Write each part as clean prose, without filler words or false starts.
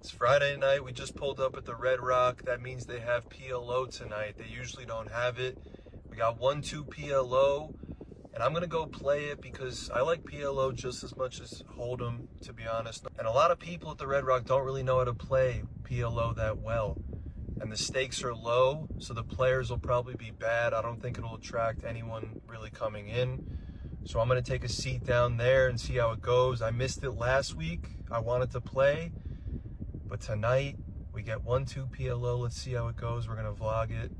It's Friday night. We just pulled up at the Red Rock. That means they have PLO tonight. They usually don't have it. We got 1-2 PLO, and I'm going to go play it because I like PLO just as much as Hold'em, to be honest. And a lot of people at the Red Rock don't really know how to play PLO that well. And the stakes are low, so the players will probably be bad. I don't think it'll attract anyone really coming in. So I'm going to take a seat down there and see how it goes. I missed it last week. I wanted to play. But tonight, we get 1-2 PLO. Let's see how it goes. We're going to vlog it.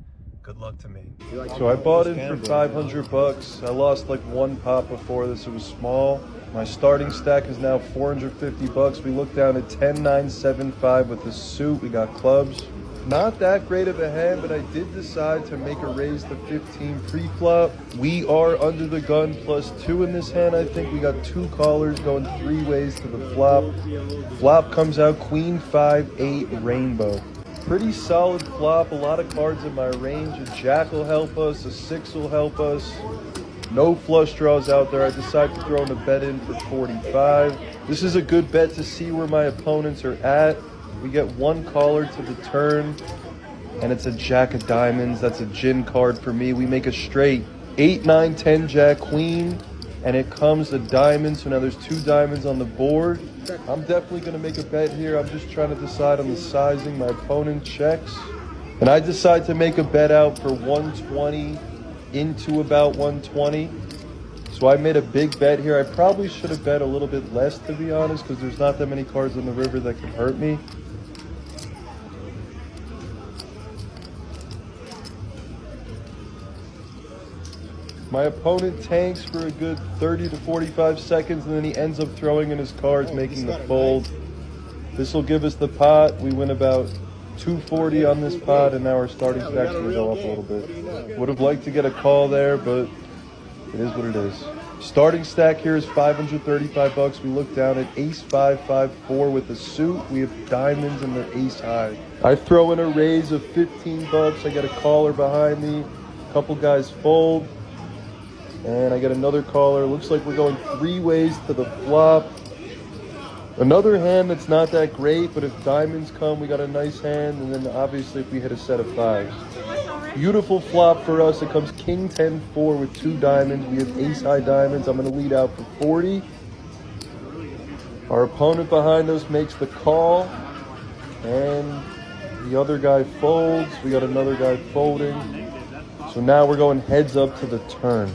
Good luck to me. So I bought it for 500 bucks. I lost like one pot before this. It was small. My starting stack is now 450 bucks. We looked down at 10-9-7-5 with the suit. We got clubs. Not that great of a hand, but I did decide to make a raise to 15 pre-flop. We are under the gun +2 in this hand. I think we got 2 callers going 3 ways to the flop. Flop comes out Queen 5-8 rainbow. Pretty solid flop. A lot of cards in my range. A jack will help us. A 6 will help us. No flush draws out there. I decided to throw in a bet in for 45. This is a good bet to see where my opponents are at. We get 1 caller to the turn, and it's a jack of diamonds. That's a gin card for me. We make a straight 8, 9, 10 jack queen, and it comes the diamonds. So now there's 2 diamonds on the board. I'm definitely going to make a bet here. I'm just trying to decide on the sizing. My opponent checks, and I decide to make a bet out for 120 into about 120. So I made a big bet here. I probably should have bet a little bit less, to be honest, because there's not that many cards on the river that can hurt me. My opponent tanks for a good 30 to 45 seconds, and then he ends up throwing in his cards, making the fold. This will give us the pot. We win about 240 on this pot, and now our starting stack's going to go up a little bit. Would have liked to get a call there, but it is what it is. Starting stack here is 535 bucks. We look down at ace 5-5-4 with the suit. We have diamonds and the ace high. I throw in a raise of 15 bucks. I got a caller behind me. A couple guys fold. And I get another caller. Looks like we're going 3 ways to the flop. Another hand that's not that great, but if diamonds come, we got a nice hand. And then obviously if we hit a set of 5s. Beautiful flop for us. It comes king 10-4 with 2 diamonds. We have ace high diamonds. I'm going to lead out for 40. Our opponent behind us makes the call. And the other guy folds. We got another guy folding. So now we're going heads up to the turn.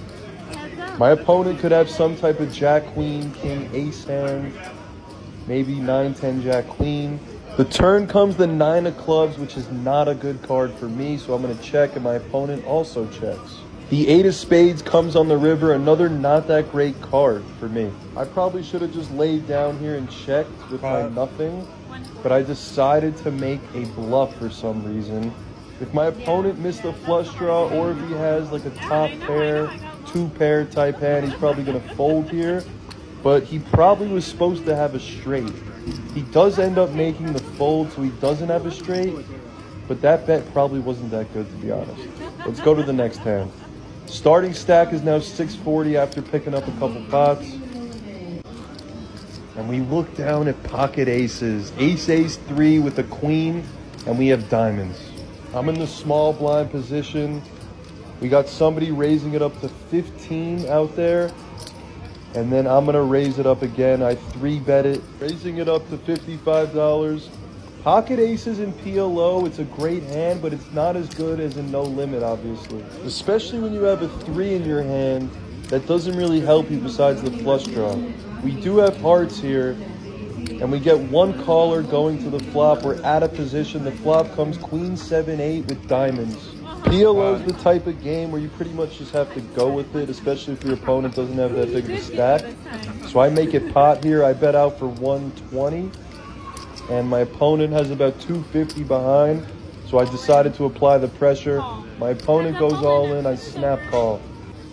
My opponent could have some type of jack, queen, king, ace hand, maybe 9, 10, jack, queen. The turn comes the 9 of clubs, which is not a good card for me, so I'm going to check, and my opponent also checks. The 8 of spades comes on the river, another not that great card for me. I probably should have just laid down here and checked with my nothing, but I decided to make a bluff for some reason. If my opponent missed a flush draw, or if he has like a top pair, 2 pair type hand, he's probably going to fold here. But he probably was supposed to have a straight. He does end up making the fold, so he doesn't have a straight. But that bet probably wasn't that good, to be honest. Let's go to the next hand. Starting stack is now 640 after picking up a couple pots. And we look down at pocket aces. Ace, ace, 3 with a queen, and we have diamonds. I'm in the small blind position. We got somebody raising it up to 15 out there. And then I'm going to raise it up again. I 3-bet it, raising it up to $55. Pocket aces in PLO, it's a great hand, but it's not as good as in no limit, obviously. Especially when you have a 3 in your hand, that doesn't really help you besides the flush draw. We do have hearts here, and we get 1 caller going to the flop. We're out of position. The flop comes queen 7-8 with diamonds. PLO is the type of game where you pretty much just have to go with it, especially if your opponent doesn't have that big of a stack. So I make it pot here. I bet out for 120, and my opponent has about 250 behind. So I decided to apply the pressure. My opponent goes all in. I snap call.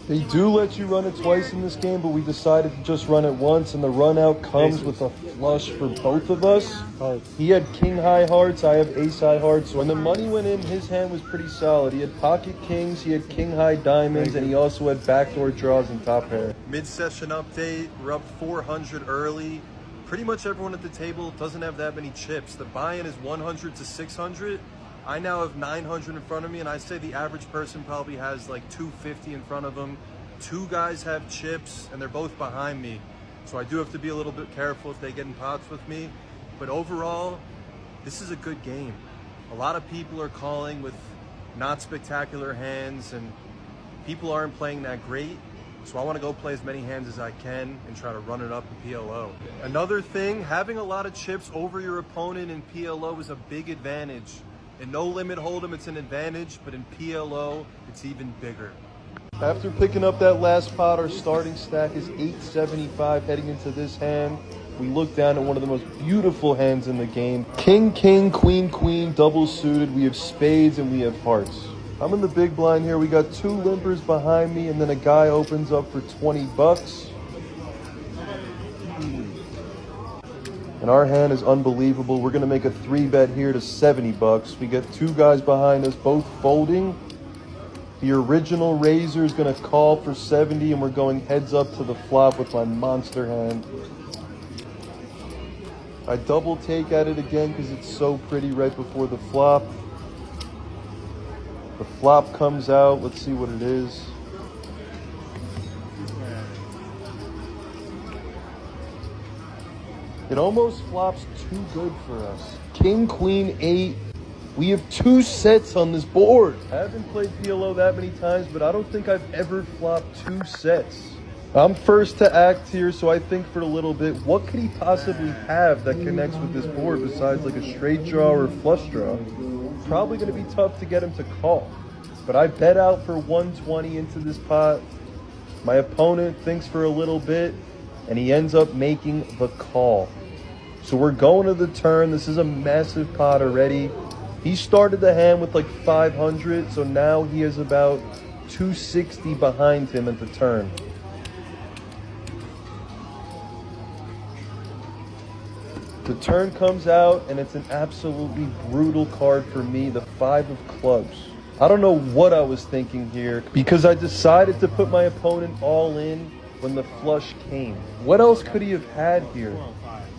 They do let you run it twice in this game, but we decided to just run it once, and the run out comes with a flush for both of us. He had king high hearts, I have ace high hearts. So when the money went in, his hand was pretty solid. He had pocket kings, he had king high diamonds, and he also had backdoor draws and top pair. Mid-session update, we're up 400 early. pretty much everyone at the table doesn't have that many chips. The buy-in is 100 to 600. I now have 900 in front of me, and I say the average person probably has like 250 in front of them. 2 guys have chips, and they're both behind me. So I do have to be a little bit careful if they get in pots with me. But overall, this is a good game. A lot of people are calling with not spectacular hands, and people aren't playing that great. So I want to go play as many hands as I can and try to run it up in PLO. Another thing, having a lot of chips over your opponent in PLO is a big advantage. In no limit hold'em, it's an advantage, but in PLO, it's even bigger. After picking up that last pot, our starting stack is 875 heading into this hand. We look down at one of the most beautiful hands in the game. King, king, queen, queen, double suited. We have spades and we have hearts. I'm in the big blind here. We got 2 limpers behind me, and then a guy opens up for 20 bucks. And our hand is unbelievable. We're gonna make a 3-bet here to 70 bucks. We get 2 guys behind us, both folding. The original raiser is gonna call for 70, and we're going heads up to the flop with my monster hand. I double take at it again because it's so pretty right before the flop. The flop comes out. Let's see what it is. It almost flops too good for us. King, queen, 8. We have 2 sets on this board. I haven't played PLO that many times, but I don't think I've ever flopped 2 sets. I'm first to act here, so I think for a little bit, what could he possibly have that connects with this board besides like a straight draw or flush draw? Probably going to be tough to get him to call. But I bet out for 120 into this pot. My opponent thinks for a little bit, and he ends up making the call. So we're going to the turn. This is a massive pot already. He started the hand with like 500, so now he has about 260 behind him at the turn. The turn comes out, and it's an absolutely brutal card for me, the 5 of clubs. I don't know what I was thinking here, because I decided to put my opponent all in when the flush came. What else could he have had here?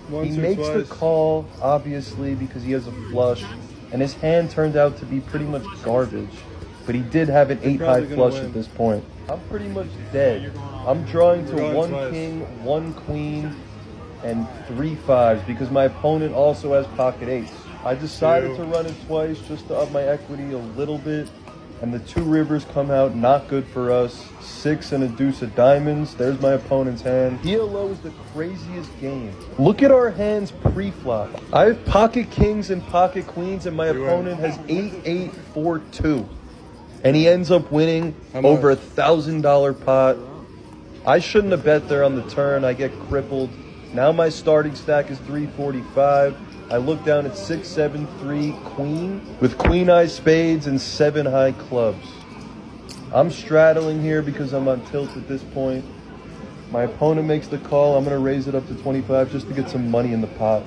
He makes the call, obviously, because he has a flush, and his hand turned out to be pretty much garbage. But he did have an 8-high flush at this point. I'm pretty much dead. I'm drawing to 1 king, 1 queen, and 3 5s because my opponent also has pocket 8s. I decided to run it twice just to up my equity a little bit, and the 2 rivers come out not good for us. 6 and a deuce of diamonds. There's my opponent's hand. PLO is the craziest game. Look at our hands pre-flop. I have pocket kings and pocket queens, and my opponent has 8-8-4-2. And he ends up winning over $1,000 pot. I shouldn't have bet there on the turn. I get crippled. Now my starting stack is 345. I look down at 6-7-3 queen with queen eye spades and 7 high clubs. I'm straddling here because I'm on tilt at this point. My opponent makes the call. I'm going to raise it up to 25 just to get some money in the pot.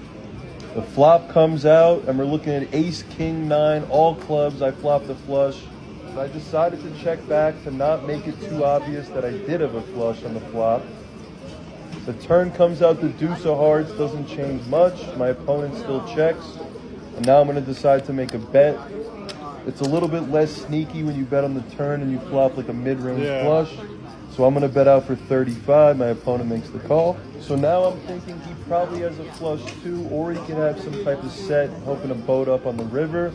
The flop comes out, and we're looking at ace, king, 9, all clubs. I flop the flush. So I decided to check back to not make it too obvious that I did have a flush on the flop. The turn comes out, the deuce of hearts, doesn't change much. My opponent still checks. And now I'm going to decide to make a bet. It's a little bit less sneaky when you bet on the turn and you flop like a mid-range flush. So I'm going to bet out for 35. My opponent makes the call. So now I'm thinking he probably has a flush too, or he could have some type of set, hoping to boat up on the river.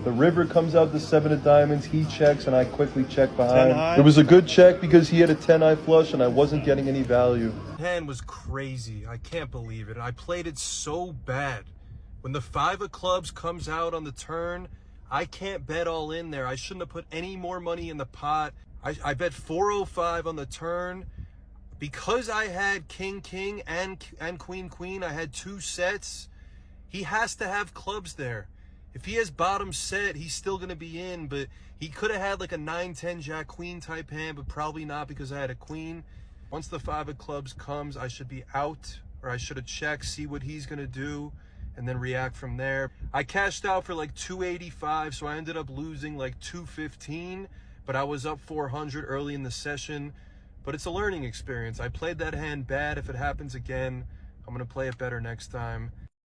The river comes out the 7 of diamonds. He checks, and I quickly check behind. It was a good check because he had a 10-eye flush, and I wasn't getting any value. Hand was crazy. I can't believe it. I played it so bad. When the 5 of clubs comes out on the turn, I can't bet all in there. I shouldn't have put any more money in the pot. I bet 405 on the turn. Because I had king, king, and queen, queen, I had 2 sets. He has to have clubs there. If he has bottom set, he's still going to be in, but he could have had like a 9-10 jack queen type hand, but probably not because I had a queen. Once the 5 of clubs comes, I should be out, or I should have checked, see what he's going to do, and then react from there. I cashed out for like 285, so I ended up losing like 215, but I was up 400 early in the session. But it's a learning experience. I played that hand bad. If it happens again, I'm going to play it better next time.